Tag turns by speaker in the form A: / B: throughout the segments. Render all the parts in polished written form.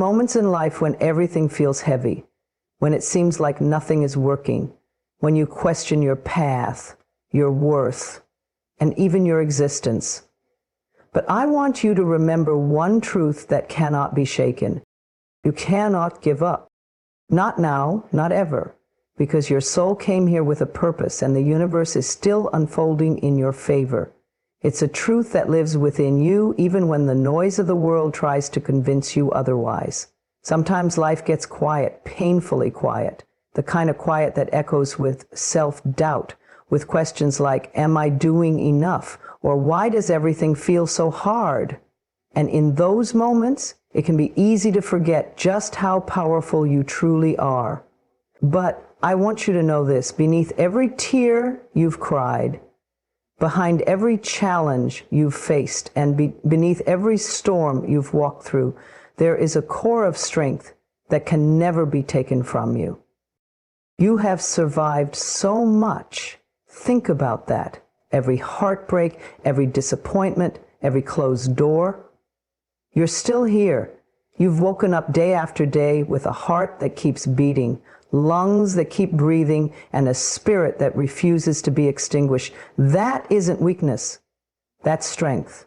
A: moments in life when everything feels heavy, when it seems like nothing is working, when you question your path, your worth, and even your existence. But I want you to remember one truth that cannot be shaken. You cannot give up. Not now, not ever, because your soul came here with a purpose and the universe is still unfolding in your favor. It's a truth that lives within you even when the noise of the world tries to convince you otherwise. Sometimes life gets quiet, painfully quiet, the kind of quiet that echoes with self-doubt, with questions like, am I doing enough? Or why does everything feel so hard? And in those moments, it can be easy to forget just how powerful you truly are. But I want you to know this, beneath every tear you've cried, behind every challenge you've faced, and beneath every storm you've walked through, there is a core of strength that can never be taken from you. You have survived so much. Think about that. Every heartbreak, every disappointment, every closed door. You're still here. You've woken up day after day with a heart that keeps beating, lungs that keep breathing, and a spirit that refuses to be extinguished. That isn't weakness. That's strength.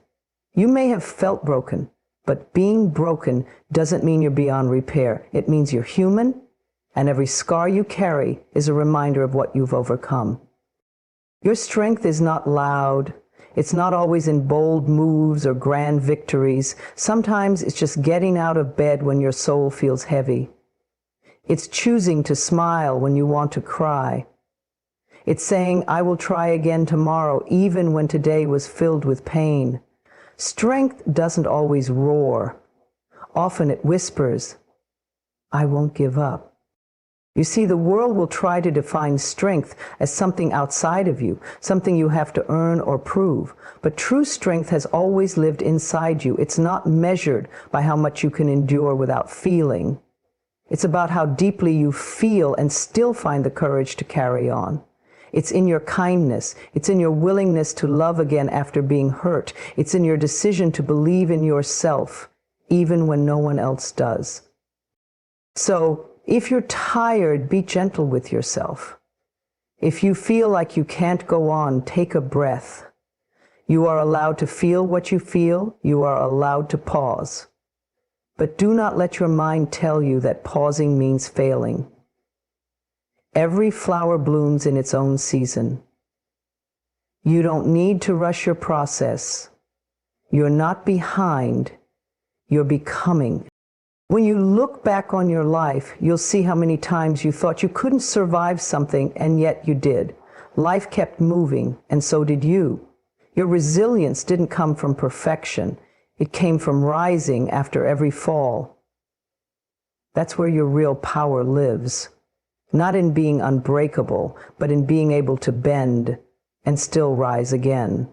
A: You may have felt broken, but being broken doesn't mean you're beyond repair. It means you're human, and every scar you carry is a reminder of what you've overcome. Your strength is not loud. It's not always in bold moves or grand victories. Sometimes it's just getting out of bed when your soul feels heavy. It's choosing to smile when you want to cry. It's saying, I will try again tomorrow, even when today was filled with pain. Strength doesn't always roar. Often it whispers, I won't give up. You see, the world will try to define strength as something outside of you, something you have to earn or prove. But true strength has always lived inside you. It's not measured by how much you can endure without feeling. It's about how deeply you feel and still find the courage to carry on. It's in your kindness. It's in your willingness to love again after being hurt. It's in your decision to believe in yourself, even when no one else does. So, if you're tired, be gentle with yourself. If you feel like you can't go on, take a breath. You are allowed to feel what you feel. You are allowed to pause. But do not let your mind tell you that pausing means failing. Every flower blooms in its own season. You don't need to rush your process. You're not behind. You're becoming. When you look back on your life, you'll see how many times you thought you couldn't survive something, and yet you did. Life kept moving, and so did you. Your resilience didn't come from perfection. It came from rising after every fall. That's where your real power lives. Not in being unbreakable, but in being able to bend and still rise again.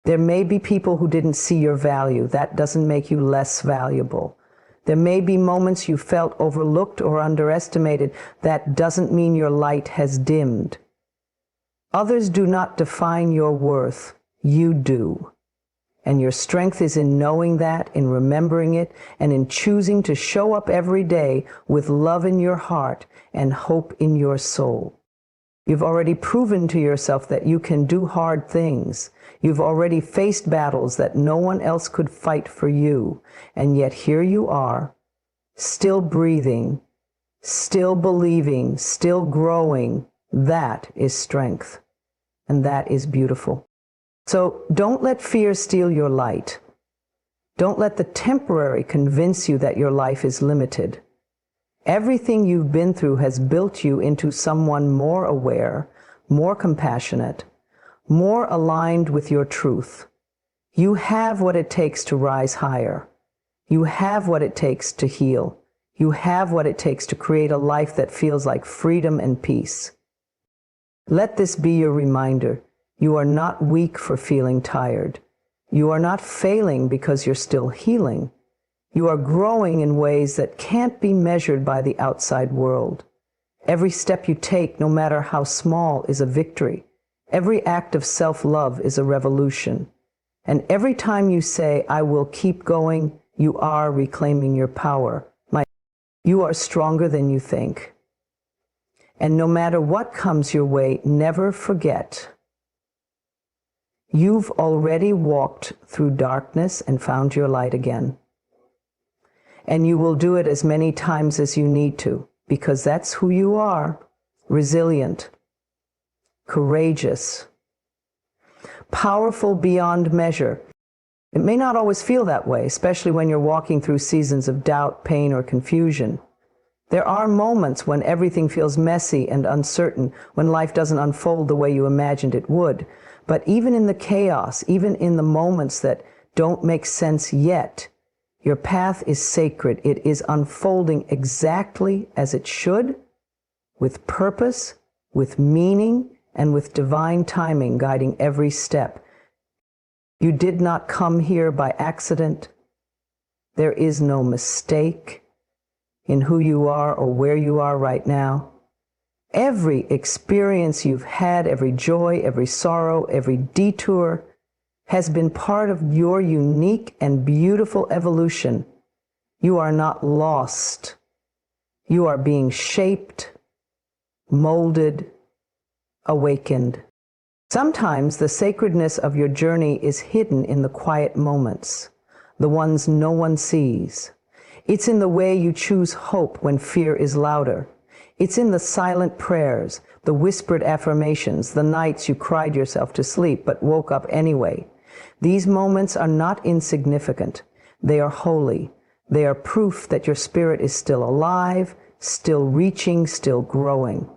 A: There may be people who didn't see your value. That doesn't make you less valuable. There may be moments you felt overlooked or underestimated. That doesn't mean your light has dimmed. Others do not define your worth. You do. And your strength is in knowing that, in remembering it, and in choosing to show up every day with love in your heart and hope in your soul. You've already proven to yourself that you can do hard things. You've already faced battles that no one else could fight for you. And yet here you are, still breathing, still believing, still growing. That is strength. And that is beautiful. So don't let fear steal your light. Don't let the temporary convince you that your life is limited. Everything you've been through has built you into someone more aware, more compassionate, more aligned with your truth. You have what it takes to rise higher. You have what it takes to heal. You have what it takes to create a life that feels like freedom and peace. Let this be your reminder. You are not weak for feeling tired. You are not failing because you're still healing. You are growing in ways that can't be measured by the outside world. Every step you take, no matter how small, is a victory. Every act of self-love is a revolution. And every time you say, I will keep going, you are reclaiming your power. You are stronger than you think. And no matter what comes your way, never forget, you've already walked through darkness and found your light again. And you will do it as many times as you need to, because that's who you are. Resilient, courageous, powerful beyond measure. It may not always feel that way, especially when you're walking through seasons of doubt, pain, or confusion. There are moments when everything feels messy and uncertain, when life doesn't unfold the way you imagined it would. But even in the chaos, even in the moments that don't make sense yet, your path is sacred. It is unfolding exactly as it should, with purpose, with meaning, and with divine timing guiding every step. You did not come here by accident. There is no mistake in who you are or where you are right now. Every experience you've had, every joy, every sorrow, every detour has been part of your unique and beautiful evolution. You are not lost. You are being shaped, molded, awakened. Sometimes the sacredness of your journey is hidden in the quiet moments, the ones no one sees. It's in the way you choose hope when fear is louder. It's in the silent prayers, the whispered affirmations, the nights you cried yourself to sleep but woke up anyway. These moments are not insignificant. They are holy. They are proof that your spirit is still alive, still reaching, still growing.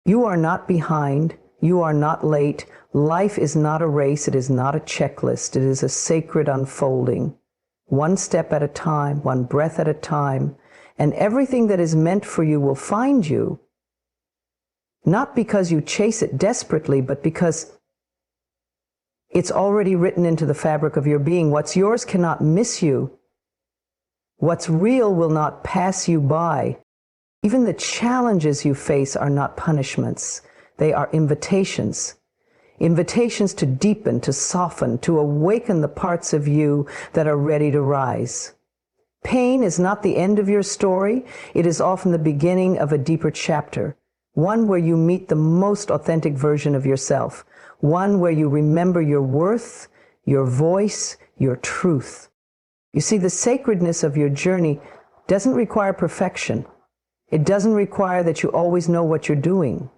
A: You are not behind. You are not late. Life is not a race. It is not a checklist. It is a sacred unfolding. One step at a time, one breath at a time, and everything that is meant for you will find you, not because you chase it desperately, but because it's already written into the fabric of your being. What's yours cannot miss you. What's real will not pass you by. Even the challenges you face are not punishments. They are invitations. Invitations to deepen, to soften, to awaken the parts of you that are ready to rise. Pain is not the end of your story. It is often the beginning of a deeper chapter, one where you meet the most authentic version of yourself, one where you remember your worth, your voice, your truth. You see, the sacredness of your journey doesn't require perfection. It doesn't require that you always know what you're doing.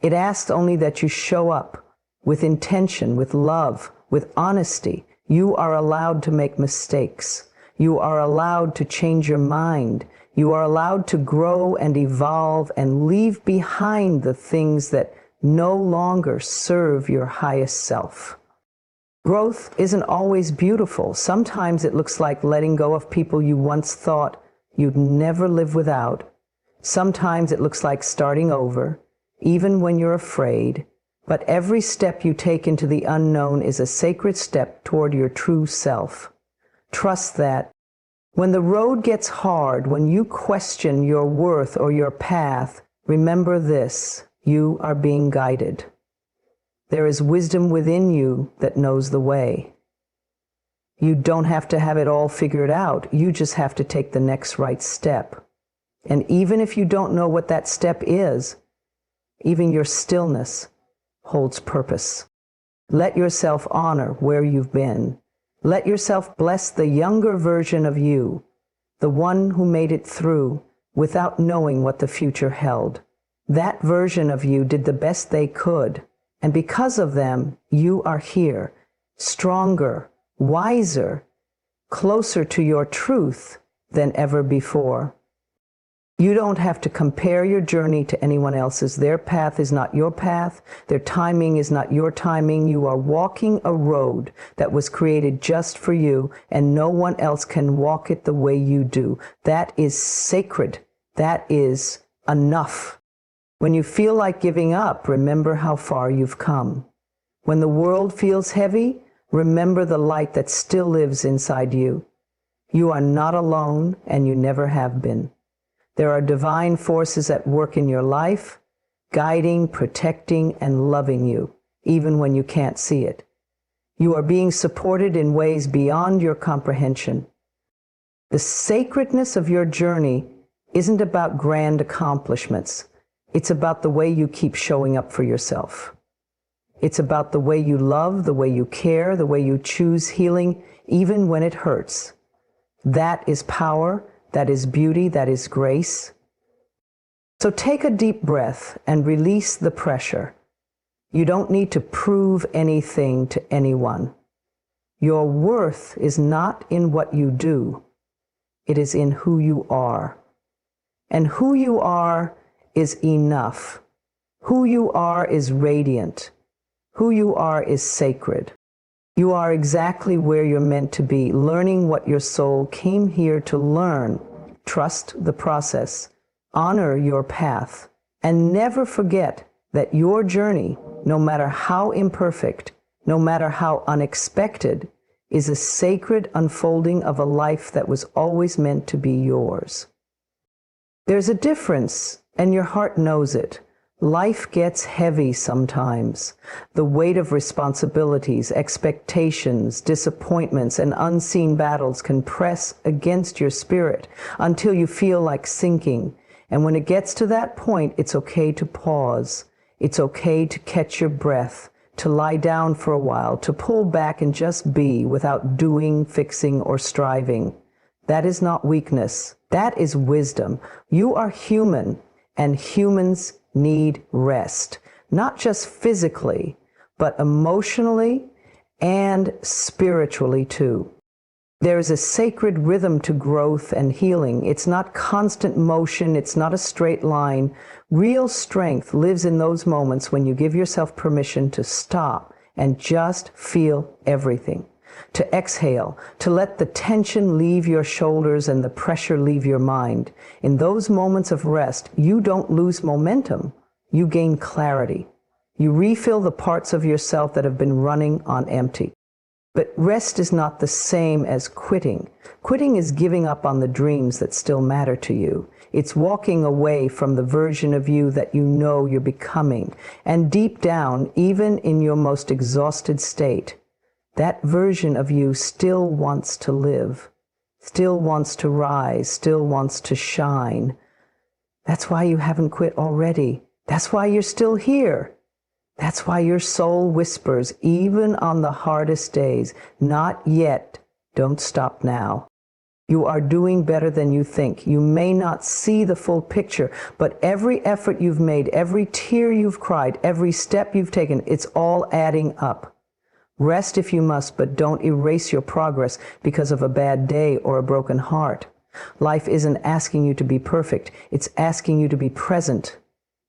A: It asks only that you show up with intention, with love, with honesty. You are allowed to make mistakes. You are allowed to change your mind. You are allowed to grow and evolve and leave behind the things that no longer serve your highest self. Growth isn't always beautiful. Sometimes it looks like letting go of people you once thought you'd never live without. Sometimes it looks like starting over, even when you're afraid. But every step you take into the unknown is a sacred step toward your true self. Trust that. When the road gets hard, when you question your worth or your path, remember this: you are being guided. There is wisdom within you that knows the way. You don't have to have it all figured out. You just have to take the next right step. And even if you don't know what that step is, even your stillness holds purpose. Let yourself honor where you've been. Let yourself bless the younger version of you, the one who made it through without knowing what the future held. That version of you did the best they could, and because of them, you are here, stronger, wiser, closer to your truth than ever before. You don't have to compare your journey to anyone else's. Their path is not your path. Their timing is not your timing. You are walking a road that was created just for you, and no one else can walk it the way you do. That is sacred. That is enough. When you feel like giving up, remember how far you've come. When the world feels heavy, remember the light that still lives inside you. You are not alone, and you never have been. There are divine forces at work in your life, guiding, protecting, and loving you, even when you can't see it. You are being supported in ways beyond your comprehension. The sacredness of your journey isn't about grand accomplishments. It's about the way you keep showing up for yourself. It's about the way you love, the way you care, the way you choose healing, even when it hurts. That is power, that is beauty, that is grace. So take a deep breath and release the pressure. You don't need to prove anything to anyone. Your worth is not in what you do. It is in who you are. And who you are is enough. Who you are is radiant. Who you are is sacred. You are exactly where you're meant to be, learning what your soul came here to learn. Trust the process. Honor your path. And never forget that your journey, no matter how imperfect, no matter how unexpected, is a sacred unfolding of a life that was always meant to be yours. There's a difference, and your heart knows it. Life gets heavy sometimes. The weight of responsibilities, expectations, disappointments, and unseen battles can press against your spirit until you feel like sinking. And when it gets to that point, it's okay to pause. It's okay to catch your breath, to lie down for a while, to pull back and just be without doing, fixing, or striving. That is not weakness. That is wisdom. You are human, and humans need rest, not just physically, but emotionally and spiritually too. There is a sacred rhythm to growth and healing. It's not constant motion. It's not a straight line. Real strength lives in those moments when you give yourself permission to stop and just feel everything. To exhale, to let the tension leave your shoulders and the pressure leave your mind. In those moments of rest, you don't lose momentum. You gain clarity. You refill the parts of yourself that have been running on empty. But rest is not the same as quitting. Quitting is giving up on the dreams that still matter to you. It's walking away from the version of you that you know you're becoming. And deep down, even in your most exhausted state, that version of you still wants to live, still wants to rise, still wants to shine. That's why you haven't quit already. That's why you're still here. That's why your soul whispers, even on the hardest days, not yet, don't stop now. You are doing better than you think. You may not see the full picture, but every effort you've made, every tear you've cried, every step you've taken, it's all adding up. Rest if you must, but don't erase your progress because of a bad day or a broken heart. Life isn't asking you to be perfect. It's asking you to be present,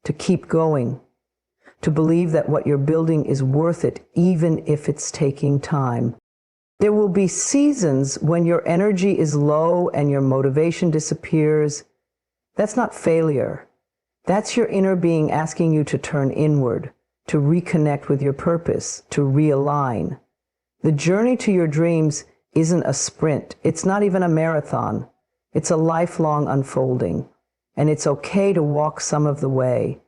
A: to keep going, to believe that what you're building is worth it, even if it's taking time. There will be seasons when your energy is low and your motivation disappears. That's not failure. That's your inner being asking you to turn inward, to reconnect with your purpose, to realign. The journey to your dreams isn't a sprint. It's not even a marathon. It's a lifelong unfolding. And it's okay to walk some of the way.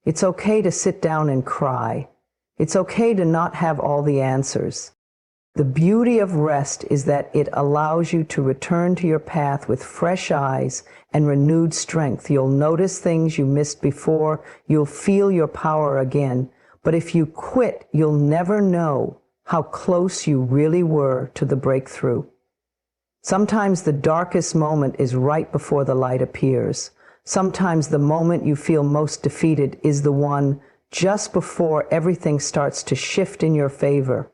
A: It's okay to sit down and cry. It's okay to not have all the answers. The beauty of rest is that it allows you to return to your path with fresh eyes and renewed strength. You'll notice things you missed before. You'll feel your power again. But if you quit, you'll never know how close you really were to the breakthrough. Sometimes the darkest moment is right before the light appears. Sometimes the moment you feel most defeated is the one just before everything starts to shift in your favor.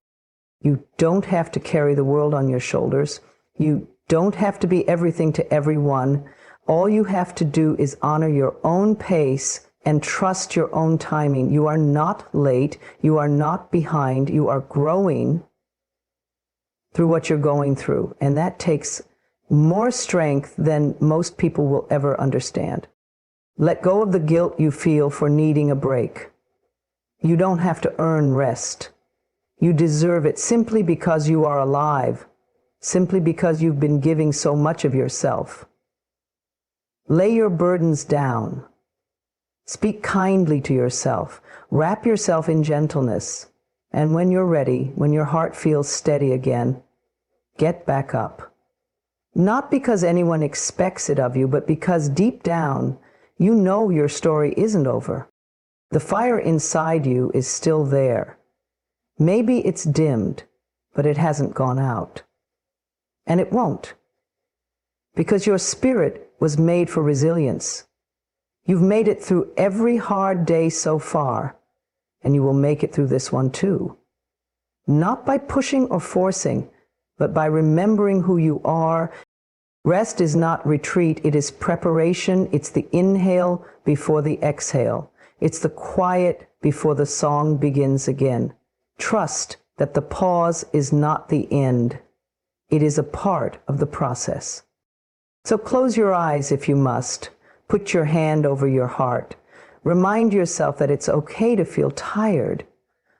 A: You don't have to carry the world on your shoulders. You don't have to be everything to everyone. All you have to do is honor your own pace and trust your own timing. You are not late. You are not behind. You are growing through what you're going through. And that takes more strength than most people will ever understand. Let go of the guilt you feel for needing a break. You don't have to earn rest. You deserve it simply because you are alive, simply because you've been giving so much of yourself. Lay your burdens down. Speak kindly to yourself. Wrap yourself in gentleness. And when you're ready, when your heart feels steady again, get back up. Not because anyone expects it of you, but because deep down, you know your story isn't over. The fire inside you is still there. Maybe it's dimmed, but it hasn't gone out. And it won't. Because your spirit was made for resilience. You've made it through every hard day so far, and you will make it through this one too. Not by pushing or forcing, but by remembering who you are. Rest is not retreat, it is preparation. It's the inhale before the exhale. It's the quiet before the song begins again. Trust that the pause is not the end. It is a part of the process. So close your eyes if you must. Put your hand over your heart. Remind yourself that it's okay to feel tired,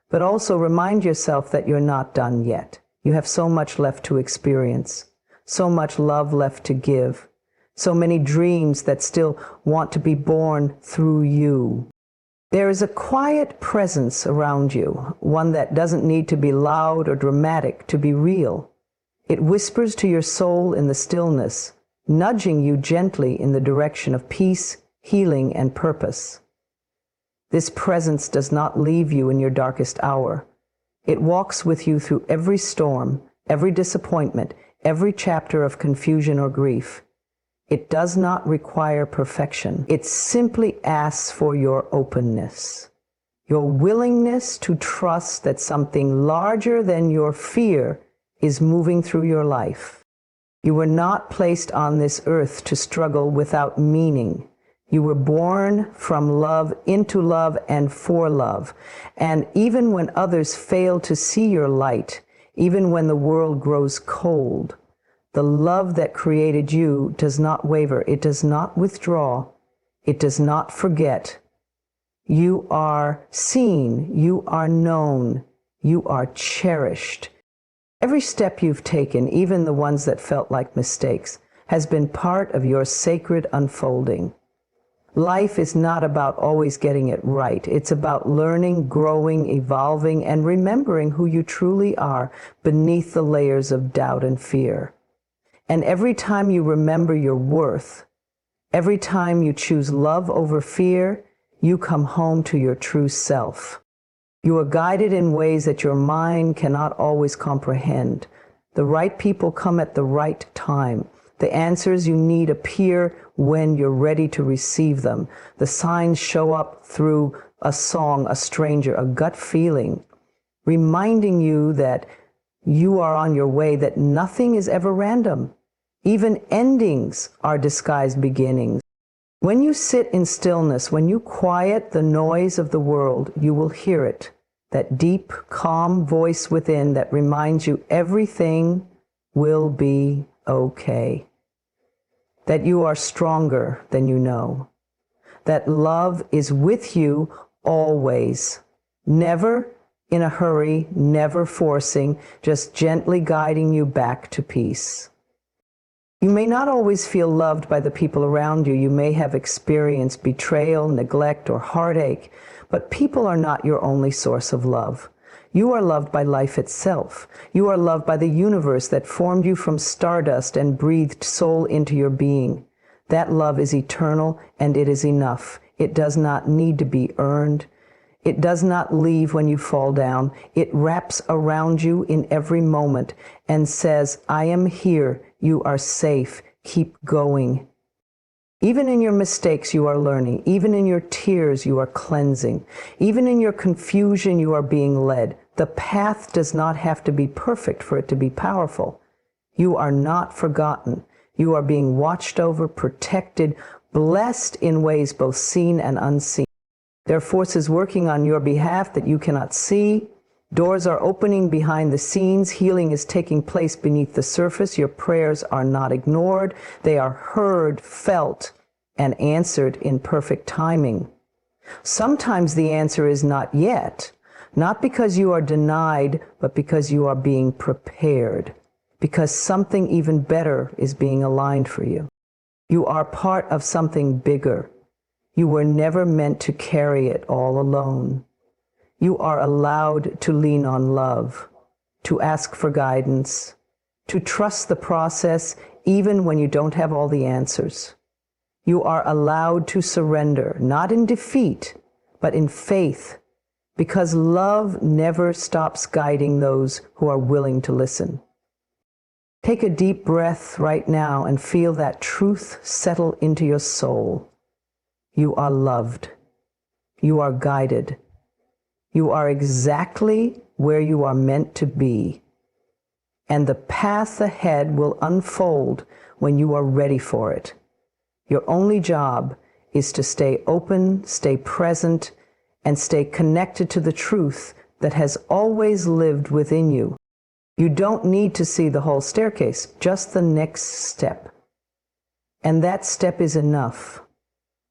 A: but also remind yourself that you're not done yet. You have so much left to experience, so much love left to give, so many dreams that still want to be born through you. There is a quiet presence around you, one that doesn't need to be loud or dramatic to be real. It whispers to your soul in the stillness, nudging you gently in the direction of peace, healing, and purpose. This presence does not leave you in your darkest hour. It walks with you through every storm, every disappointment, every chapter of confusion or grief. It does not require perfection. It simply asks for your openness, your willingness to trust that something larger than your fear is moving through your life. You were not placed on this earth to struggle without meaning. You were born from love, into love, and for love. And even when others fail to see your light, even when the world grows cold, the love that created you does not waver. It does not withdraw. It does not forget. You are seen. You are known. You are cherished. Every step you've taken, even the ones that felt like mistakes, has been part of your sacred unfolding. Life is not about always getting it right. It's about learning, growing, evolving, and remembering who you truly are beneath the layers of doubt and fear. And every time you remember your worth, every time you choose love over fear, you come home to your true self. You are guided in ways that your mind cannot always comprehend. The right people come at the right time. The answers you need appear when you're ready to receive them. The signs show up through a song, a stranger, a gut feeling, reminding you that you are on your way, that nothing is ever random. Even endings are disguised beginnings. When you sit in stillness, when you quiet the noise of the world, you will hear it. That deep, calm voice within that reminds you everything will be okay. That you are stronger than you know. That love is with you always. Never in a hurry, never forcing, just gently guiding you back to peace. You may not always feel loved by the people around you. You may have experienced betrayal, neglect, or heartache, but people are not your only source of love. You are loved by life itself. You are loved by the universe that formed you from stardust and breathed soul into your being. That love is eternal, and it is enough. It does not need to be earned. It does not leave when you fall down. It wraps around you in every moment and says, I am here. You are safe. Keep going. Even in your mistakes, you are learning. Even in your tears, you are cleansing. Even in your confusion, you are being led. The path does not have to be perfect for it to be powerful. You are not forgotten. You are being watched over, protected, blessed in ways both seen and unseen. There are forces working on your behalf that you cannot see. Doors are opening behind the scenes. Healing is taking place beneath the surface. Your prayers are not ignored. They are heard, felt, and answered in perfect timing. Sometimes the answer is not yet, not because you are denied, but because you are being prepared, because something even better is being aligned for you. You are part of something bigger. You were never meant to carry it all alone. You are allowed to lean on love, to ask for guidance, to trust the process even when you don't have all the answers. You are allowed to surrender, not in defeat, but in faith, because love never stops guiding those who are willing to listen. Take a deep breath right now and feel that truth settle into your soul. You are loved. You are guided. You are exactly where you are meant to be. And the path ahead will unfold when you are ready for it. Your only job is to stay open, stay present, and stay connected to the truth that has always lived within you. You don't need to see the whole staircase, just the next step. And that step is enough.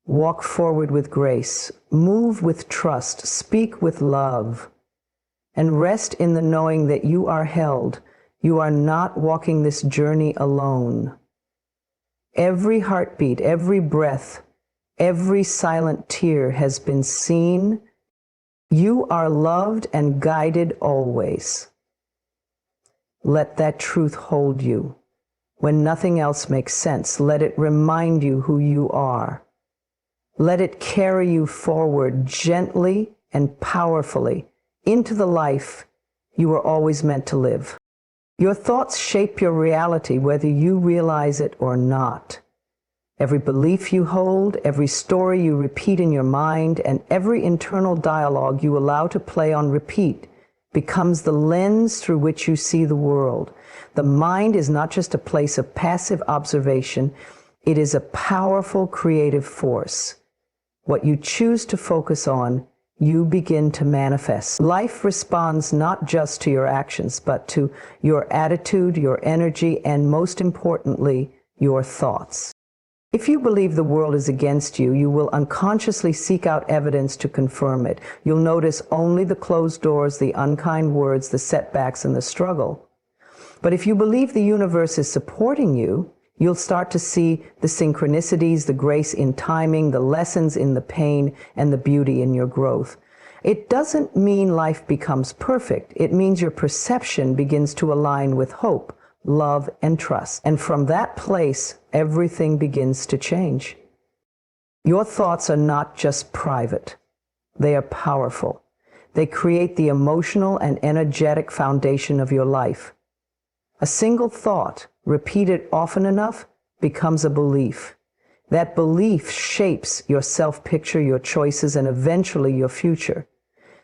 A: Walk forward with grace, move with trust, speak with love, and rest in the knowing that you are held. You are not walking this journey alone. Every heartbeat, every breath, every silent tear has been seen. You are loved and guided always. Let that truth hold you. When nothing else makes sense, let it remind you who you are. Let it carry you forward gently and powerfully into the life you were always meant to live. Your thoughts shape your reality, whether you realize it or not. Every belief you hold, every story you repeat in your mind, and every internal dialogue you allow to play on repeat becomes the lens through which you see the world. The mind is not just a place of passive observation, it is a powerful creative force. What you choose to focus on, you begin to manifest. Life responds not just to your actions, but to your attitude, your energy, and most importantly, your thoughts. If you believe the world is against you, you will unconsciously seek out evidence to confirm it. You'll notice only the closed doors, the unkind words, the setbacks, and the struggle. But if you believe the universe is supporting you, you'll start to see the synchronicities, the grace in timing, the lessons in the pain, and the beauty in your growth. It doesn't mean life becomes perfect. It means your perception begins to align with hope, love, and trust. And from that place, everything begins to change. Your thoughts are not just private. They are powerful. They create the emotional and energetic foundation of your life. A single thought, repeated often enough, becomes a belief. That belief shapes your self-picture, your choices, and eventually your future.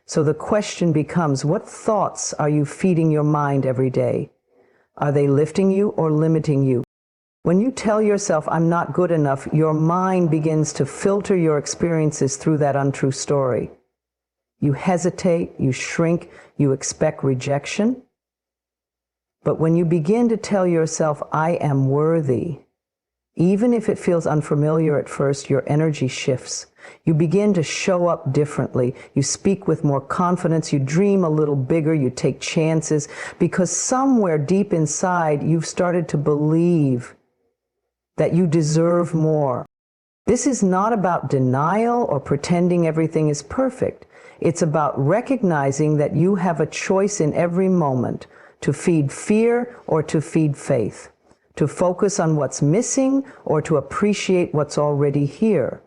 A: So the question becomes, what thoughts are you feeding your mind every day? Are they lifting you or limiting you? When you tell yourself, I'm not good enough, your mind begins to filter your experiences through that untrue story. You hesitate, you shrink, you expect rejection. But when you begin to tell yourself, I am worthy, even if it feels unfamiliar at first, your energy shifts. You begin to show up differently. You speak with more confidence. You dream a little bigger. You take chances because somewhere deep inside, you've started to believe that you deserve more. This is not about denial or pretending everything is perfect. It's about recognizing that you have a choice in every moment to feed fear or to feed faith, to focus on what's missing or to appreciate what's already here,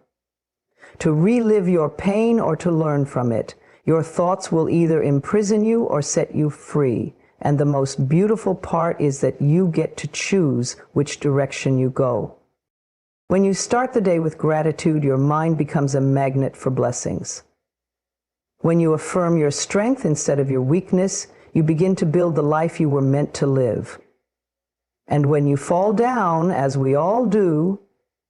A: to relive your pain or to learn from it. Your thoughts will either imprison you or set you free. And the most beautiful part is that you get to choose which direction you go. When you start the day with gratitude, your mind becomes a magnet for blessings. When you affirm your strength instead of your weakness, you begin to build the life you were meant to live. And when you fall down, as we all do,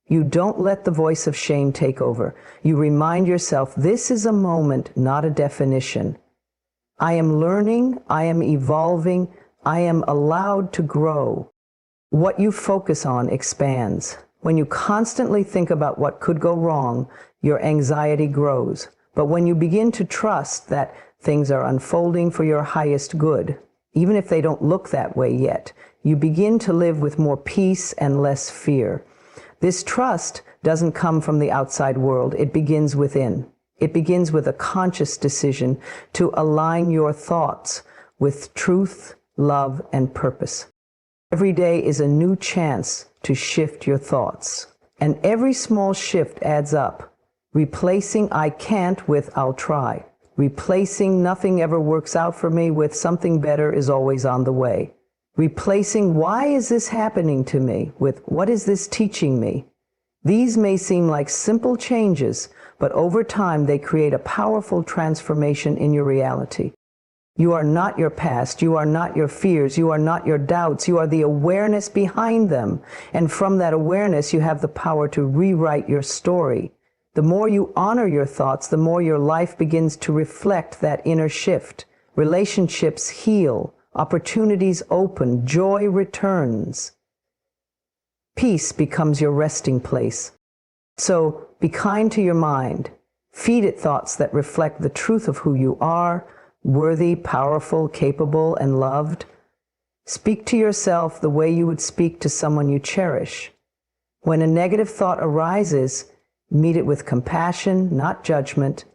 A: you don't let the voice of shame take over. You remind yourself, this is a moment, not a definition. I am learning, I am evolving, I am allowed to grow. What you focus on expands. When you constantly think about what could go wrong, your anxiety grows. But when you begin to trust that things are unfolding for your highest good, even if they don't look that way yet, you begin to live with more peace and less fear. This trust doesn't come from the outside world. It begins within. It begins with a conscious decision to align your thoughts with truth, love, and purpose. Every day is a new chance to shift your thoughts. And every small shift adds up. Replacing "I can't" with "I'll try." Replacing "nothing ever works out for me" with "something better is always on the way." Replacing "why is this happening to me" with "what is this teaching me?" These may seem like simple changes, but over time they create a powerful transformation in your reality. You are not your past, you are not your fears, you are not your doubts, you are the awareness behind them. And from that awareness, you have the power to rewrite your story. The more you honor your thoughts, the more your life begins to reflect that inner shift. Relationships heal, opportunities open, joy returns. Peace becomes your resting place. So be kind to your mind. Feed it thoughts that reflect the truth of who you are, worthy, powerful, capable, and loved. Speak to yourself the way you would speak to someone you cherish. When a negative thought arises, meet it with compassion, not judgment,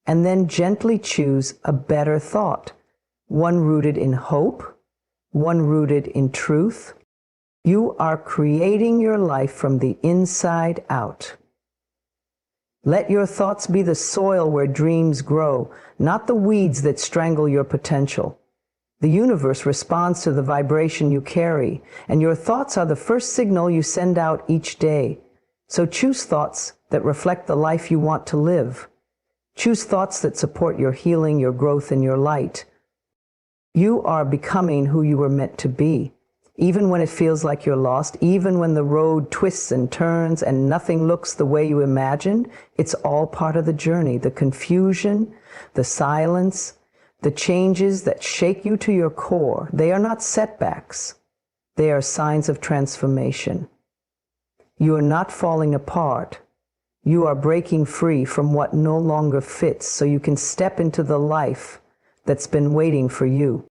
A: and then gently choose a better thought, one rooted in hope, one rooted in truth. You are creating your life from the inside out. Let your thoughts be the soil where dreams grow, not the weeds that strangle your potential. The universe responds to the vibration you carry, and your thoughts are the first signal you send out each day. So choose thoughts that reflect the life you want to live. Choose thoughts that support your healing, your growth, and your light. You are becoming who you were meant to be. Even when it feels like you're lost, even when the road twists and turns and nothing looks the way you imagined, it's all part of the journey. The confusion, the silence, the changes that shake you to your core, they are not setbacks. They are signs of transformation. You are not falling apart. You are breaking free from what no longer fits so you can step into the life that's been waiting for you.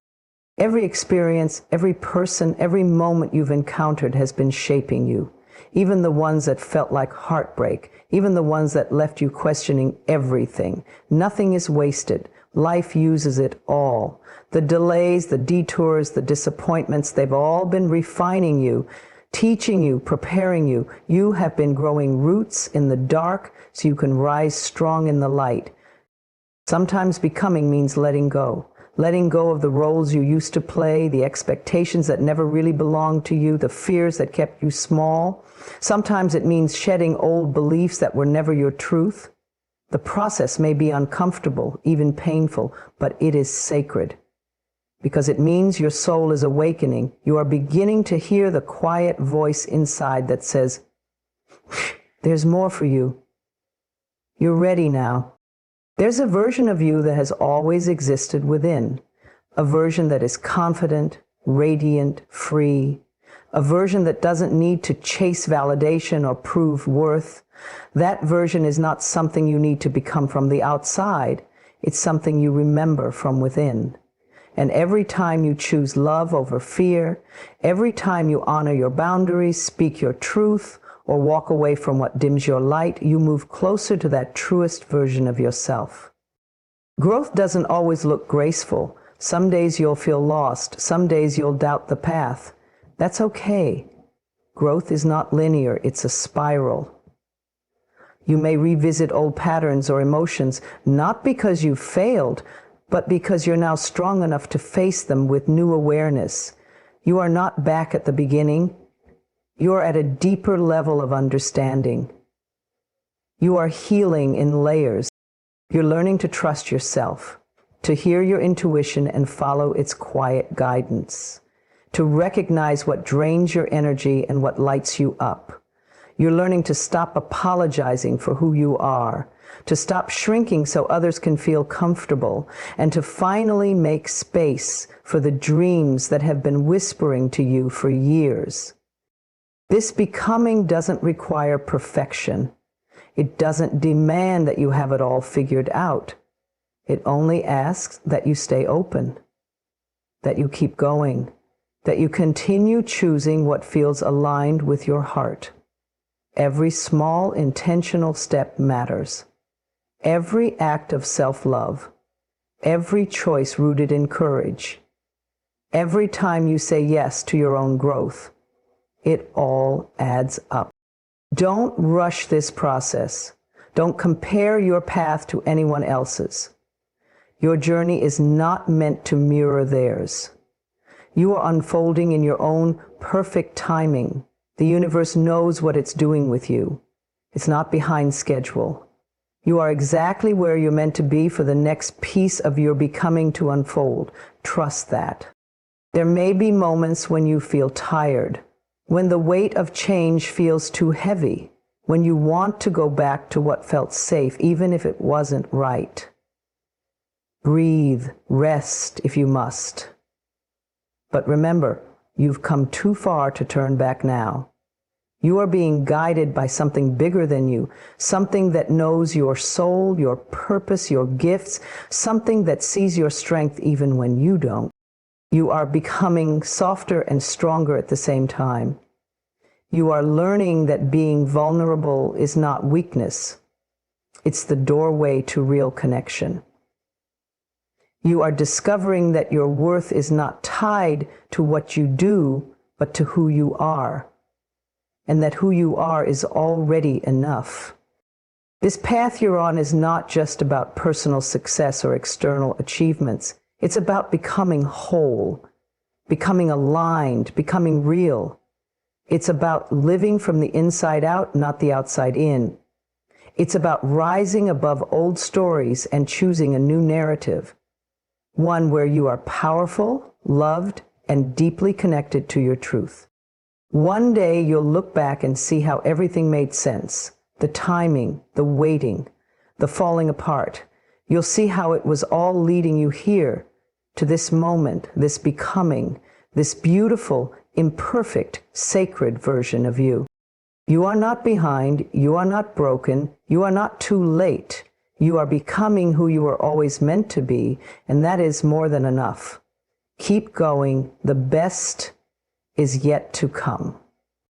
A: Every experience, every person, every moment you've encountered has been shaping you. Even the ones that felt like heartbreak, even the ones that left you questioning everything. Nothing is wasted. Life uses it all. The delays, the detours, the disappointments, they've all been refining you, teaching you, preparing you. You have been growing roots in the dark so you can rise strong in the light. Sometimes becoming means letting go. Letting go of the roles you used to play, the expectations that never really belonged to you, the fears that kept you small. Sometimes it means shedding old beliefs that were never your truth. The process may be uncomfortable, even painful, but it is sacred. Because it means your soul is awakening. You are beginning to hear the quiet voice inside that says, "There's more for you. You're ready now." There's a version of you that has always existed within, a version that is confident, radiant, free, a version that doesn't need to chase validation or prove worth. That version is not something you need to become from the outside. It's something you remember from within. And every time you choose love over fear, every time you honor your boundaries, speak your truth, or walk away from what dims your light, you move closer to that truest version of yourself. Growth doesn't always look graceful. Some days you'll feel lost. Some days you'll doubt the path. That's okay. Growth is not linear, it's a spiral. You may revisit old patterns or emotions, not because you failed, but because you're now strong enough to face them with new awareness. You are not back at the beginning. You're at a deeper level of understanding. You are healing in layers. You're learning to trust yourself, to hear your intuition and follow its quiet guidance, to recognize what drains your energy and what lights you up. You're learning to stop apologizing for who you are, to stop shrinking so others can feel comfortable, and to finally make space for the dreams that have been whispering to you for years. This becoming doesn't require perfection. It doesn't demand that you have it all figured out. It only asks that you stay open, that you keep going, that you continue choosing what feels aligned with your heart. Every small, intentional step matters. Every act of self-love, every choice rooted in courage, Every time you say yes to your own growth, it all adds up. Don't rush this process. Don't compare your path to anyone else's. Your journey is not meant to mirror theirs. You are unfolding in your own perfect timing. The universe knows what it's doing with you. It's not behind schedule. You are exactly where you're meant to be for the next piece of your becoming to unfold. Trust that. There may be moments when you feel tired, when the weight of change feels too heavy, when you want to go back to what felt safe, even if it wasn't right. Breathe, rest if you must. But remember, you've come too far to turn back now. You are being guided by something bigger than you, something that knows your soul, your purpose, your gifts, something that sees your strength even when you don't. You are becoming softer and stronger at the same time. You are learning that being vulnerable is not weakness. It's the doorway to real connection. You are discovering that your worth is not tied to what you do, but to who you are, and that who you are is already enough. This path you're on is not just about personal success or external achievements. It's about becoming whole, becoming aligned, becoming real. It's about living from the inside out, not the outside in. It's about rising above old stories and choosing a new narrative. One where you are powerful, loved, and deeply connected to your truth. One day you'll look back and see how everything made sense. The timing, the waiting, the falling apart. You'll see how it was all leading you here, to this moment, this becoming, this beautiful, imperfect, sacred version of you. You are not behind, you are not broken, you are not too late. You are becoming who you were always meant to be, and that is more than enough. Keep going. The best is yet to come.